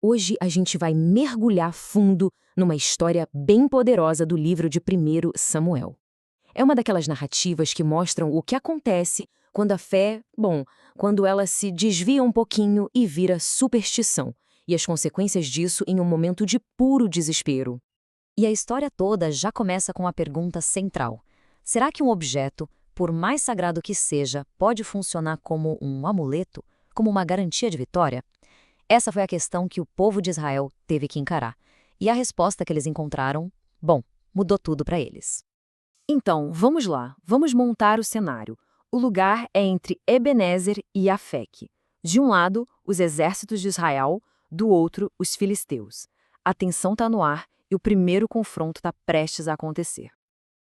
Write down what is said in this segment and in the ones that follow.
Hoje a gente vai mergulhar fundo numa história bem poderosa do livro de 1º Samuel. É uma daquelas narrativas que mostram o que acontece quando a fé, quando ela se desvia um pouquinho e vira superstição, e as consequências disso em um momento de puro desespero. E a história toda já começa com a pergunta central: será que um objeto, por mais sagrado que seja, pode funcionar como um amuleto, como uma garantia de vitória? Essa foi a questão que o povo de Israel teve que encarar. E a resposta que eles encontraram, mudou tudo para eles. Então, vamos lá, vamos montar o cenário. O lugar é entre Ebenezer e Afec. De um lado, os exércitos de Israel, do outro, os filisteus. A tensão está no ar e o primeiro confronto está prestes a acontecer.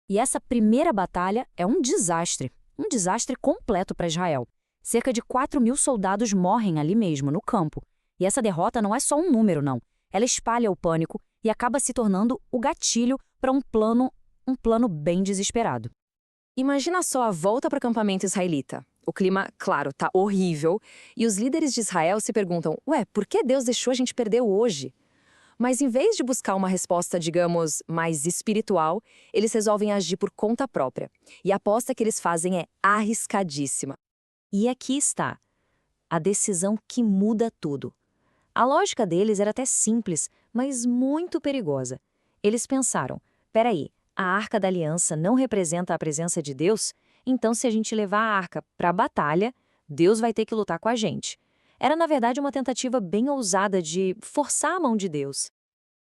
E essa primeira batalha é um desastre completo para Israel. Cerca de 4.000 soldados morrem ali mesmo, no campo. E essa derrota não é só um número, não. Ela espalha o pânico e acaba se tornando o gatilho para um plano bem desesperado. Imagina só a volta para o acampamento israelita. O clima, claro, tá horrível, e os líderes de Israel se perguntam, por que Deus deixou a gente perder hoje? Mas em vez de buscar uma resposta, digamos, mais espiritual, eles resolvem agir por conta própria. E a aposta que eles fazem é arriscadíssima. E aqui está a decisão que muda tudo. A lógica deles era até simples, mas muito perigosa. Eles pensaram, peraí, a Arca da Aliança não representa a presença de Deus? Então, se a gente levar a Arca para a batalha, Deus vai ter que lutar com a gente. Era, na verdade, uma tentativa bem ousada de forçar a mão de Deus.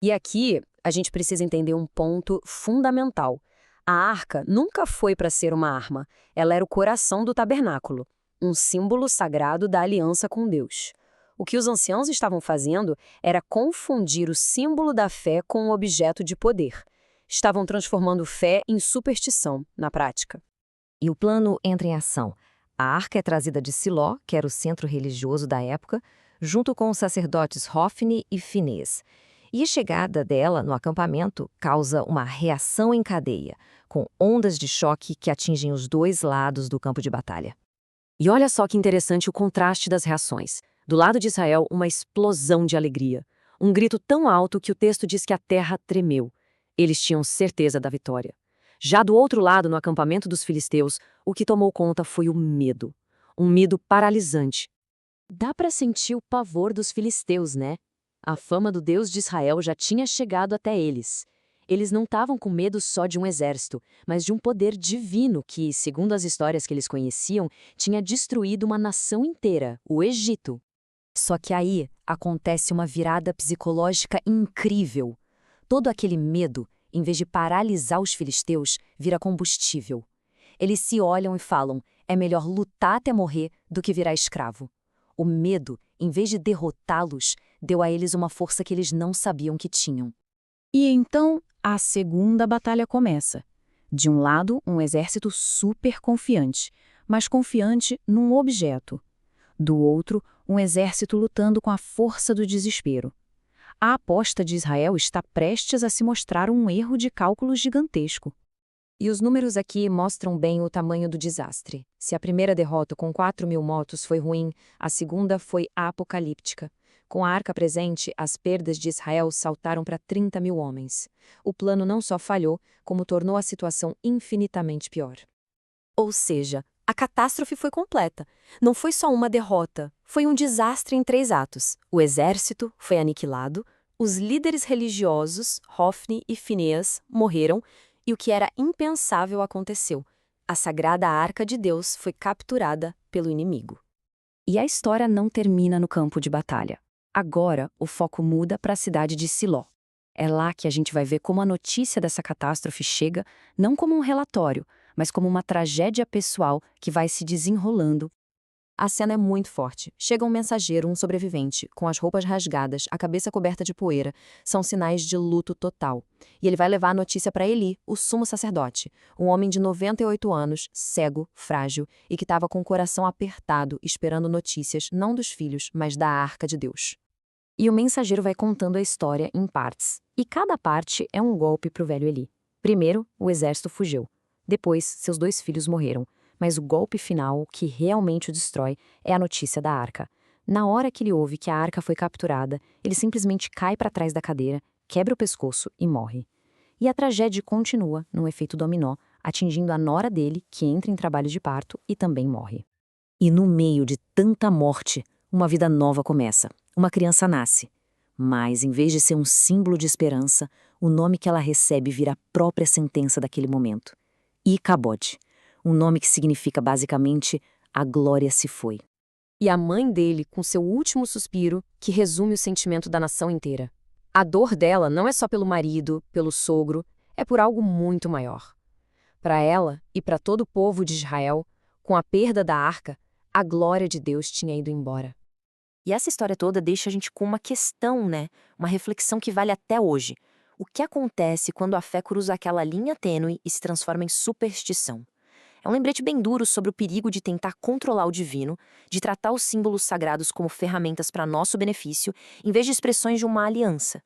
E aqui, a gente precisa entender um ponto fundamental. A arca nunca foi para ser uma arma. Ela era o coração do tabernáculo, um símbolo sagrado da aliança com Deus. O que os anciãos estavam fazendo era confundir o símbolo da fé com um objeto de poder. Estavam transformando fé em superstição, na prática. E o plano entra em ação. A arca é trazida de Siló, que era o centro religioso da época, junto com os sacerdotes Hofni e Finés. E a chegada dela no acampamento causa uma reação em cadeia, com ondas de choque que atingem os dois lados do campo de batalha. E olha só que interessante o contraste das reações. Do lado de Israel, uma explosão de alegria. Um grito tão alto que o texto diz que a terra tremeu. Eles tinham certeza da vitória. Já do outro lado, no acampamento dos filisteus, o que tomou conta foi o medo. Um medo paralisante. Dá para sentir o pavor dos filisteus, né? A fama do Deus de Israel já tinha chegado até eles. Eles não estavam com medo só de um exército, mas de um poder divino que, segundo as histórias que eles conheciam, tinha destruído uma nação inteira, o Egito. Só que aí acontece uma virada psicológica incrível. Todo aquele medo, em vez de paralisar os filisteus, vira combustível. Eles se olham e falam, é melhor lutar até morrer do que virar escravo. O medo, em vez de derrotá-los, deu a eles uma força que eles não sabiam que tinham. E então, a segunda batalha começa. De um lado, um exército super confiante, mas confiante num objeto. Do outro, um exército lutando com a força do desespero. A aposta de Israel está prestes a se mostrar um erro de cálculo gigantesco. E os números aqui mostram bem o tamanho do desastre. Se a primeira derrota com 4.000 mortos foi ruim, a segunda foi apocalíptica. Com a arca presente, as perdas de Israel saltaram para 30.000 homens. O plano não só falhou, como tornou a situação infinitamente pior. Ou seja, a catástrofe foi completa. Não foi só uma derrota, foi um desastre em 3 atos. O exército foi aniquilado, os líderes religiosos, Hofni e Finés, morreram, e o que era impensável aconteceu. A sagrada arca de Deus foi capturada pelo inimigo. E a história não termina no campo de batalha. Agora, o foco muda para a cidade de Siló. É lá que a gente vai ver como a notícia dessa catástrofe chega, não como um relatório, mas como uma tragédia pessoal que vai se desenrolando. A cena é muito forte. Chega um mensageiro, um sobrevivente, com as roupas rasgadas, a cabeça coberta de poeira. São sinais de luto total. E ele vai levar a notícia para Eli, o sumo sacerdote, um homem de 98 anos, cego, frágil, e que estava com o coração apertado, esperando notícias não dos filhos, mas da arca de Deus. E o mensageiro vai contando a história em partes. E cada parte é um golpe para o velho Eli. Primeiro, o exército fugiu. Depois, seus 2 filhos morreram. Mas o golpe final, que realmente o destrói, é a notícia da arca. Na hora que ele ouve que a arca foi capturada, ele simplesmente cai para trás da cadeira, quebra o pescoço e morre. E a tragédia continua, num efeito dominó, atingindo a nora dele, que entra em trabalho de parto e também morre. E no meio de tanta morte, uma vida nova começa. Uma criança nasce. Mas, em vez de ser um símbolo de esperança, o nome que ela recebe vira a própria sentença daquele momento. Icabod, um nome que significa basicamente a glória se foi. E a mãe dele, com seu último suspiro, que resume o sentimento da nação inteira. A dor dela não é só pelo marido, pelo sogro, é por algo muito maior. Para ela e para todo o povo de Israel, com a perda da arca, a glória de Deus tinha ido embora. E essa história toda deixa a gente com uma questão, né? Uma reflexão que vale até hoje. O que acontece quando a fé cruza aquela linha tênue e se transforma em superstição? É um lembrete bem duro sobre o perigo de tentar controlar o divino, de tratar os símbolos sagrados como ferramentas para nosso benefício, em vez de expressões de uma aliança,